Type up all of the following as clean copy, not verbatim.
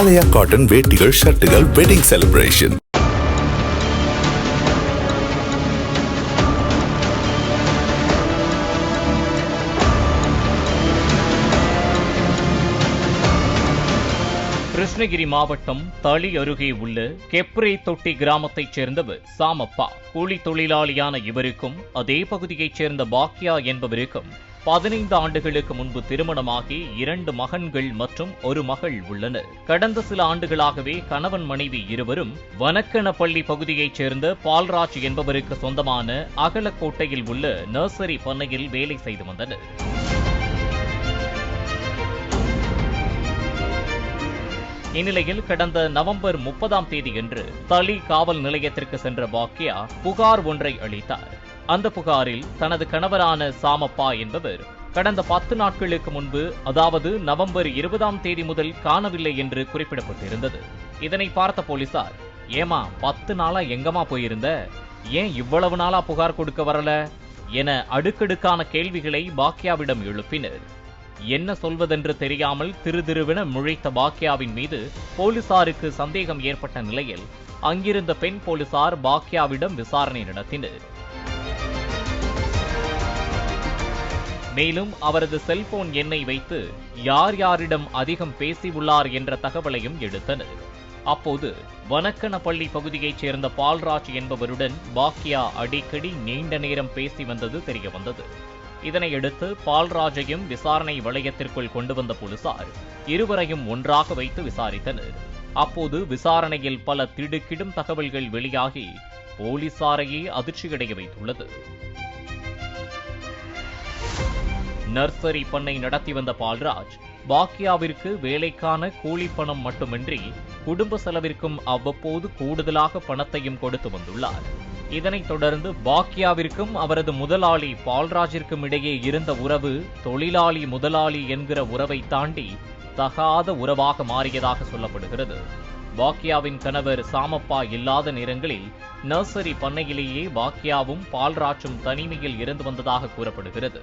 ஆலயா cotton வேட்டிகள் ஷர்ட்டுகள் wedding celebration. Krishnagiri மாவட்டம் தளி அருகே உள்ள கெப்ரே தொட்டி கிராமத்தைச் சேர்ந்தவர் சாமப்பா. கூலி தொழிலாளியான இவருக்கும் அதே பகுதியைச் சேர்ந்த பாக்யா என்பவருக்கும் 15 ஆண்டுகளுக்கு முன்பு திருமணமாகி 2 மகன்கள் மற்றும் ஒரு மகள் உள்ளனர். கடந்த சில ஆண்டுகளாகவே கணவன் மனைவி இருவரும் வனக்கனப்பள்ளி பகுதியைச் சேர்ந்த பால்ராஜ் என்பவருக்கு சொந்தமான அகலக்கோட்டையில் உள்ள நர்சரி பண்ணையில் வேலை செய்து வந்தனர். இந்நிலையில் கடந்த நவம்பர் 30ஆம் தேதியன்று தளி காவல் நிலையத்திற்கு சென்ற பாக்யா புகார் ஒன்றை அளித்தார். அந்த புகாரில் தனது கணவரான சாமப்பா என்பவர் கடந்த 10 நாட்களுக்கு முன்பு, அதாவது நவம்பர் 20ஆம் தேதி முதல் காணவில்லை என்று குறிப்பிடப்பட்டிருந்தது. இதனை பார்த்த போலீசார், ஏமா 10 நாளா எங்கம்மா போயிருந்த, ஏன் இவ்வளவு நாளா புகார் கொடுக்க வரல என அடுக்கடுக்கான கேள்விகளை பாக்யாவிடம் எழுப்பினர். என்ன சொல்வதென்று தெரியாமல் திருதிருவென முழித்த பாக்யாவின் மீது போலீசாருக்கு சந்தேகம் ஏற்பட்ட நிலையில் அங்கிருந்த பெண் போலீசார் பாக்யாவிடம் விசாரணை நடத்தினர். மேலும் அவரது செல்போன் எண்ணை வைத்து யார் யாரிடம் அதிகம் பேசியுள்ளார் என்ற தகவலையும் எடுத்தனர். அப்போது வனக்கனப்பள்ளி பகுதியைச் சேர்ந்த பால்ராஜ் என்பவருடன் பாக்யா அடிக்கடி நீண்ட நேரம் பேசி வந்தது தெரியவந்தது. இதனையடுத்து பால்ராஜையும் விசாரணை வளையத்திற்குள் கொண்டு வந்த போலீசார் இருவரையும் ஒன்றாக வைத்து விசாரித்தனர். அப்போது விசாரணையில் பல திடுக்கிடும் தகவல்கள் வெளியாகி போலீசாரையே அதிர்ச்சியடைய வைத்துள்ளது. நர்சரி பண்ணை நடத்தி வந்த பால்ராஜ் பாக்யாவிற்கு வேலைக்கான கூலி பணம் மட்டுமின்றி குடும்ப செலவிற்கும் அவ்வப்போது கூடுதலாக பணத்தையும் கொடுத்து வந்துள்ளார். இதனைத் தொடர்ந்து பாக்யாவிற்கும் அவரது முதலாளி பால்ராஜிற்கும் இடையே இருந்த உறவு தொழிலாளி முதலாளி என்கிற உறவை தாண்டி தகாத உறவாக மாறியதாக சொல்லப்படுகிறது. பாக்யாவின் கணவர் சாமப்பா இல்லாத நேரங்களில் நர்சரி பண்ணையிலேயே பாக்யாவும் பால்ராஜும் தனிமையில் இருந்து வந்ததாக கூறப்படுகிறது.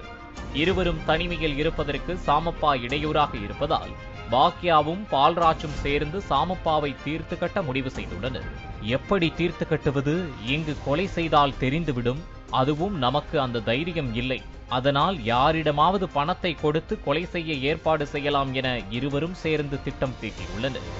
இருவரும் தனிமையில் இருப்பதற்கு சாமப்பா இடையூறாக இருப்பதால் பாக்யாவும் பால்ராஜும் சேர்ந்து சாமப்பாவை தீர்த்து கட்ட முடிவு செய்துள்ளனர். எப்படி தீர்த்து கட்டுவது? இங்கு கொலை செய்தால் தெரிந்துவிடும், அதுவும் நமக்கு அந்த தைரியம் இல்லை. அதனால் யாரிடமாவது பணத்தை கொடுத்து கொலை செய்ய ஏற்பாடு செய்யலாம் என இருவரும் சேர்ந்து திட்டம் தீட்டியுள்ளனர்.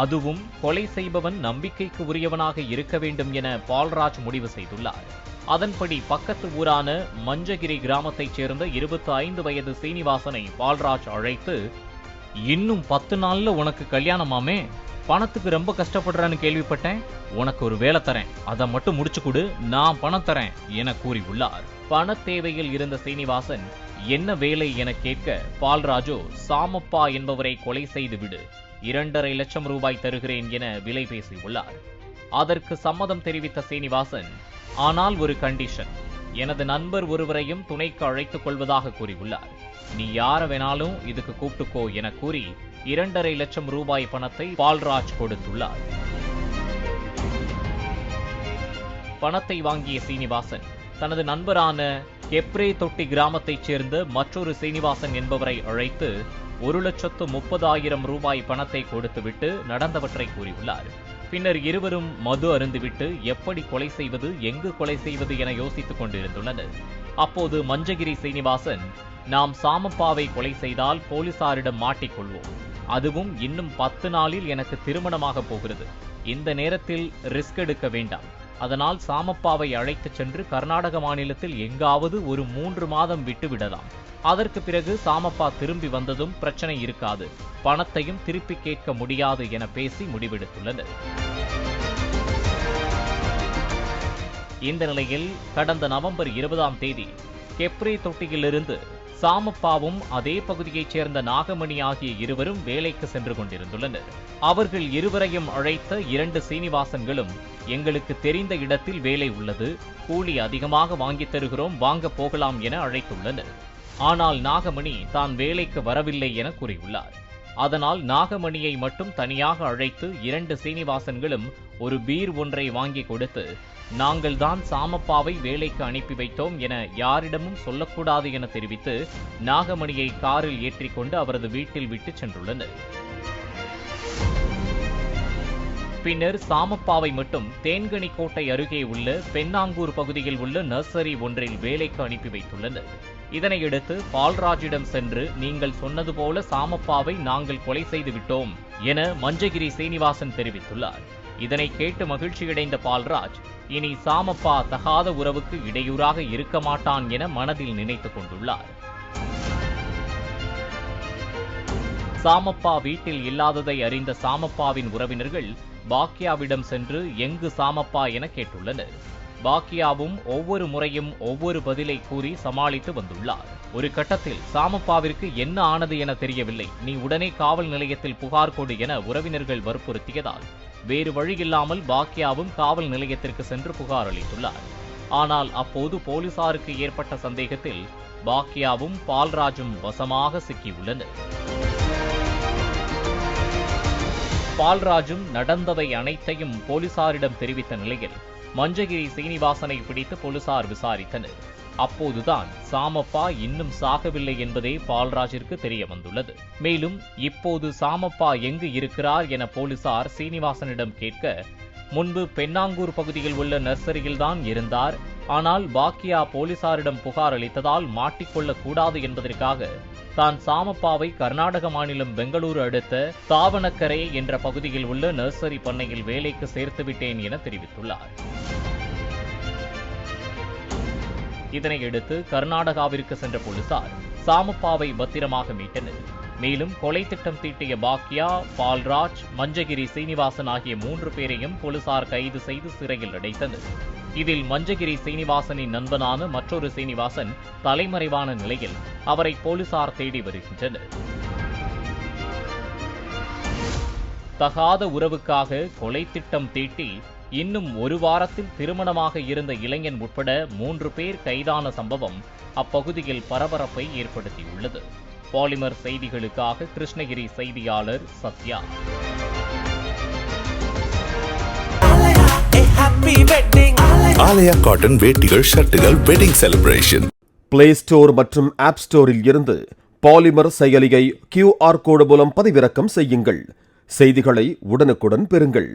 அதுவும் கொலை செய்பவன் நம்பிக்கைக்கு உரியவனாக இருக்க வேண்டும் என பால்ராஜ் முடிவு செய்துள்ளார். அதன்படி பக்கத்து ஊரான மஞ்சகிரி கிராமத்தைச் சேர்ந்த 25 வயது சீனிவாசனை பால்ராஜ் அழைத்து, இன்னும் 10 நாள்ல உனக்கு கல்யாணமாமே, பணத்துக்கு ரொம்ப கஷ்டப்படுறான்னு கேள்விப்பட்டேன், உனக்கு ஒரு வேலை தரேன், அதை மட்டும் முடிச்சு கொடு, நான் பணம் தரேன் என கூறியுள்ளார். பண தேவையில் இருந்த சீனிவாசன் என்ன வேலை என கேட்க பால்ராஜோ சாமப்பா என்பவரை கொலை செய்து விடு, 2.5 லட்சம் ரூபாய் தருகிறேன் என விலை பேசியுள்ளார். அதற்கு சம்மதம் தெரிவித்த சீனிவாசன், ஆனால் ஒரு கண்டிஷன், எனது நண்பர் ஒருவரையும் துணைக்கு அழைத்துக் கொள்வதாக கூறியுள்ளார். நீ யார வேணாலும் இதுக்கு கூப்பிட்டுக்கோ என கூறி 2.5 லட்சம் ரூபாய் பணத்தை பால்ராஜ் கொடுத்துள்ளார். பணத்தை வாங்கிய சீனிவாசன் தனது நண்பரான கெப்ரே தொட்டி கிராமத்தைச் சேர்ந்த மற்றொரு சீனிவாசன் என்பவரை அழைத்து 1,30,000 ரூபாய் பணத்தை கொடுத்துவிட்டு நடந்தவற்றை கூறியுள்ளார். பின்னர் இருவரும் மது அருந்துவிட்டு எப்படி கொலை செய்வது, எங்கு கொலை செய்வது என யோசித்துக் கொண்டிருந்துள்ளனர். அப்போது மஞ்சகிரி சீனிவாசன், நாம் சாமப்பாவை கொலை செய்தால் போலீசாரிடம் மாட்டிக்கொள்வோம், அதுவும் இன்னும் 10 நாளில் எனக்கு திருமணமாக போகிறது, இந்த நேரத்தில் ரிஸ்க் எடுக்க வேண்டாம், அதனால் சாமப்பாவை அழைத்துச் சென்று கர்நாடக மாநிலத்தில் எங்காவது ஒரு 3 மாதம் விட்டு விடலாம், அதற்கு பிறகு சாமப்பா திரும்பி வந்ததும் பிரச்சனை இருக்காது, பணத்தையும் திருப்பி கேட்க முடியாது என பேசி முடிவெடுத்துள்ளனர். இந்த நிலையில் கடந்த நவம்பர் 20ஆம் தேதி கெப்ரே தொட்டியிலிருந்து சாமப்பாவும் அதே பகுதியைச் சேர்ந்த நாகமணி ஆகிய இருவரும் வேலைக்கு சென்று கொண்டிருந்துள்ளனர். அவர்கள் இருவரையும் அழைத்த 2 சீனிவாசன்களும், எங்களுக்கு தெரிந்த இடத்தில் வேலை உள்ளது, கூலி அதிகமாக வாங்கித் தருகிறோம், வாங்க போகலாம் என அழைத்துள்ளனர். ஆனால் நாகமணி தான் வேலைக்கு வரவில்லை என கூறியுள்ளார். அதனால் நாகமணியை மட்டும் தனியாக அழைத்து 2 சீனிவாசன்களும் ஒரு பீர் ஒன்றை வாங்கி கொடுத்து, நாங்கள்தான் சாமப்பாவை வேலைக்கு அனுப்பி வைத்தோம் என யாரிடமும் சொல்லக்கூடாது என தெரிவித்து நாகமணியை காரில் ஏற்றிக்கொண்டு அவரது வீட்டில் விட்டு சென்றுள்ளனர். பின்னர் சாமப்பாவை மட்டும் தேன்கனிக்கோட்டை அருகே உள்ள பெண்ணாங்கூர் பகுதியில் உள்ள நர்சரி ஒன்றில் வேலைக்கு அனுப்பி வைத்துள்ளனர். இதனையடுத்து பால்ராஜிடம் சென்று, நீங்கள் சொன்னது போல சாமப்பாவை நாங்கள் கொலை செய்து விட்டோம் என மஞ்சகிரி சீனிவாசன் தெரிவித்துள்ளார். இதனை கேட்டு மகிழ்ச்சியடைந்த பால்ராஜ், இனி சாமப்பா தகாத உறவுக்கு இடையூறாக இருக்க மாட்டான் என மனதில் நினைத்துக் கொண்டுள்ளார். சாமப்பா வீட்டில் இல்லாததை அறிந்த சாமப்பாவின் உறவினர்கள் பாக்கியாவிடம் சென்று எங்கு சாமப்பா என கேட்டுள்ளனர். பாக்கியாவும் ஒவ்வொரு முறையும் ஒவ்வொரு பதிலை கூறி சமாளித்து வந்துள்ளார். ஒரு கட்டத்தில் சாமப்பாவிற்கு என்ன ஆனது என தெரியவில்லை, நீ உடனே காவல் நிலையத்தில் புகார் கொடு என உறவினர்கள் வற்புறுத்தியதால் வேறு வழியில்லாமல் பாக்கியாவும் காவல் நிலையத்திற்கு சென்று புகார் அளித்துள்ளார். ஆனால் அப்போது போலீசாருக்கு ஏற்பட்ட சந்தேகத்தில் பாக்கியாவும் பால்ராஜும் வசமாக சிக்கியுள்ளனர். பால்ராஜும் நடந்தவை அனைத்தையும் போலீசாரிடம் தெரிவித்த நிலையில் மஞ்சகிரி சீனிவாசனை பிடித்து போலீசார் விசாரித்தனர். அப்போதுதான் சாமப்பா இன்னும் சாகவில்லை என்பதே பால்ராஜிற்கு தெரிய வந்துள்ளது. மேலும் இப்போது சாமப்பா எங்கு இருக்கிறார் என போலீசார் சீனிவாசனிடம் கேட்க, முன்பு பெண்ணாங்கூர் பகுதியில் உள்ள நர்சரியில்தான் இருந்தார். ஆனால் பாக்கியா போலீசாரிடம் புகார் அளித்ததால் மாட்டிக்கொள்ளக் கூடாது என்பதற்காக தான் சாமப்பாவை கர்நாடக மாநிலம் பெங்களூரு அடுத்த தாவணக்கரை என்ற பகுதியில் உள்ள நர்சரி பண்ணையில் வேலைக்கு சேர்த்துவிட்டேன் என தெரிவித்துள்ளார். இதனையடுத்து கர்நாடகாவிற்கு சென்ற போலீசார் சாமப்பாவை பத்திரமாக மீட்டனர். மேலும் கொலை திட்டம் தீட்டிய பாக்கியா, பால்ராஜ், மஞ்சகிரி சீனிவாசன் ஆகிய 3 பேரையும் போலீசார் கைது செய்து சிறையில் அடைத்தனர். இதில் மஞ்சகிரி சீனிவாசனின் நண்பனான மற்றொரு சீனிவாசன் தலைமறைவான நிலையில் அவரை போலீசார் தேடி வருகின்றனர். தகாத உறவுக்காக கொலை திட்டம் தீட்டி இன்னும் 1 வாரத்தில் திருமணமாக இருந்த இளைஞன் உட்பட 3 பேர் கைதான சம்பவம் அப்பகுதியில் பரபரப்பை ஏற்படுத்தியுள்ளது. பாலிமர் செய்திகளுக்காக கிருஷ்ணகிரி செய்தியாளர் சத்யா. ஆலயா காட்டன் வேட்டிகள் ஷர்ட்டுகள் வெட்டிங் செலிப்ரேஷன். பிளே ஸ்டோர் மற்றும் ஆப் ஸ்டோரில் இருந்து பாலிமர் செயலியை QR கோடு மூலம் பதிவிறக்கம் செய்யுங்கள். செய்திகளை உடனுக்குடன் பெறுங்கள்.